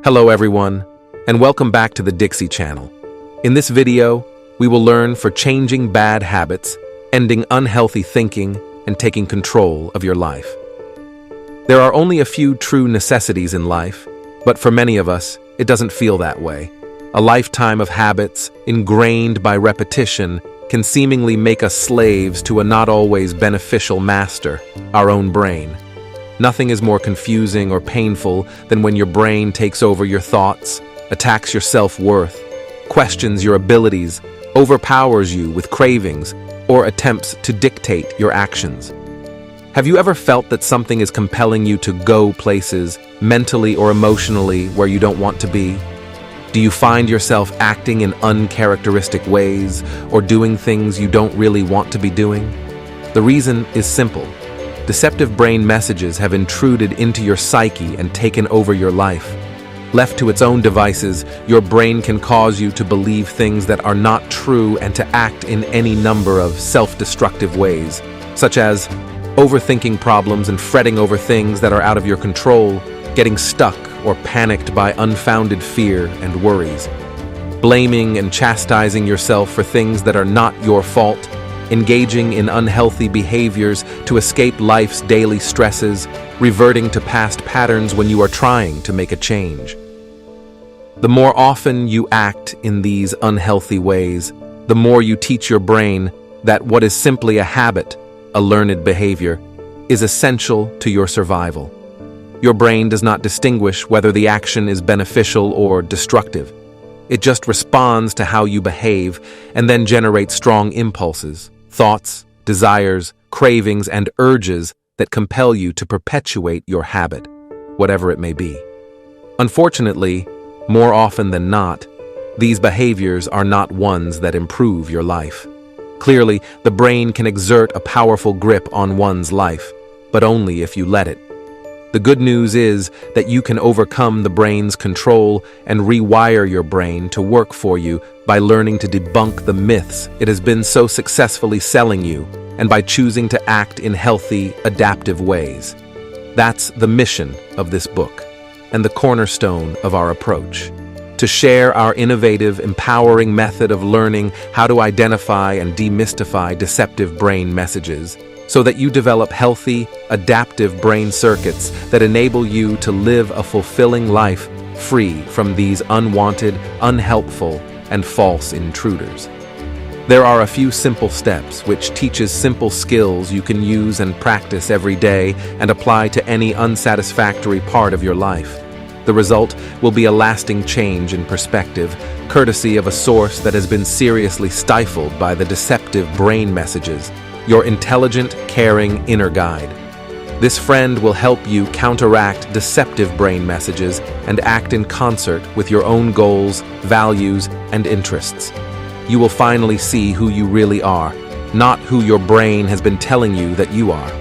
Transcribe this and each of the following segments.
Hello everyone, and welcome back to the Dixie channel. In this video, we will learn for changing bad habits, ending unhealthy thinking, and taking control of your life. There are only a few true necessities in life, but for many of us, it doesn't feel that way. A lifetime of habits, ingrained by repetition, can seemingly make us slaves to a not always beneficial master, our own brain. Nothing is more confusing or painful than when your brain takes over your thoughts, attacks your self-worth, questions your abilities, overpowers you with cravings, or attempts to dictate your actions. Have you ever felt that something is compelling you to go places, mentally or emotionally, where you don't want to be? Do you find yourself acting in uncharacteristic ways or doing things you don't really want to be doing? The reason is simple. Deceptive brain messages have intruded into your psyche and taken over your life. Left to its own devices, your brain can cause you to believe things that are not true and to act in any number of self-destructive ways, such as overthinking problems and fretting over things that are out of your control, getting stuck or panicked by unfounded fear and worries, blaming and chastising yourself for things that are not your fault, engaging in unhealthy behaviors to escape life's daily stresses, reverting to past patterns when you are trying to make a change. The more often you act in these unhealthy ways, the more you teach your brain that what is simply a habit, a learned behavior, is essential to your survival. Your brain does not distinguish whether the action is beneficial or destructive. It just responds to how you behave and then generates strong impulses, thoughts, desires, cravings, and urges that compel you to perpetuate your habit, whatever it may be. Unfortunately, more often than not, these behaviors are not ones that improve your life. Clearly, the brain can exert a powerful grip on one's life, but only if you let it. The good news is that you can overcome the brain's control and rewire your brain to work for you by learning to debunk the myths it has been so successfully selling you, and by choosing to act in healthy, adaptive ways. That's the mission of this book, and the cornerstone of our approach. To share our innovative, empowering method of learning how to identify and demystify deceptive brain messages, so that you develop healthy, adaptive brain circuits that enable you to live a fulfilling life free from these unwanted, unhelpful, and false intruders. There are a few simple steps which teaches simple skills you can use and practice every day and apply to any unsatisfactory part of your life. The result will be a lasting change in perspective, courtesy of a source that has been seriously stifled by the deceptive brain messages, your intelligent, caring inner guide. This friend will help you counteract deceptive brain messages and act in concert with your own goals, values, and interests. You will finally see who you really are, not who your brain has been telling you that you are,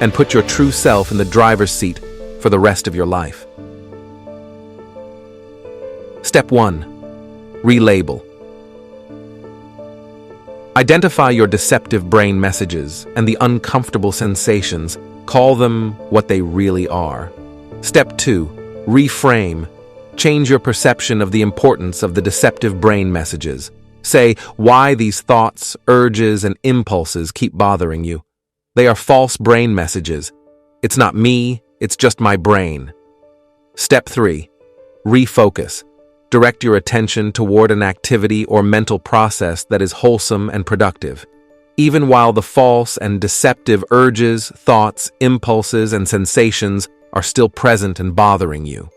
and put your true self in the driver's seat for the rest of your life. Step 1. Relabel. Identify your deceptive brain messages and the uncomfortable sensations. Call them what they really are. Step 2. Reframe. Change your perception of the importance of the deceptive brain messages. Say why these thoughts, urges, and impulses keep bothering you. They are false brain messages. It's not me, it's just my brain. Step 3. Refocus. Direct your attention toward an activity or mental process that is wholesome and productive. Even while the false and deceptive urges, thoughts, impulses, and sensations are still present and bothering you.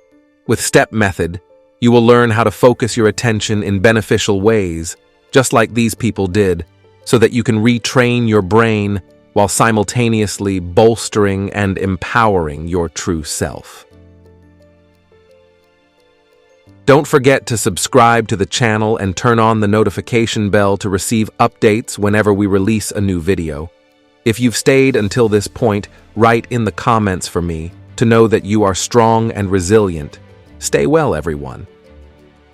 With STEP method, you will learn how to focus your attention in beneficial ways, just like these people did, so that you can retrain your brain while simultaneously bolstering and empowering your true self. Don't forget to subscribe to the channel and turn on the notification bell to receive updates whenever we release a new video. If you've stayed until this point, write in the comments for me to know that you are strong and resilient. Stay well, everyone.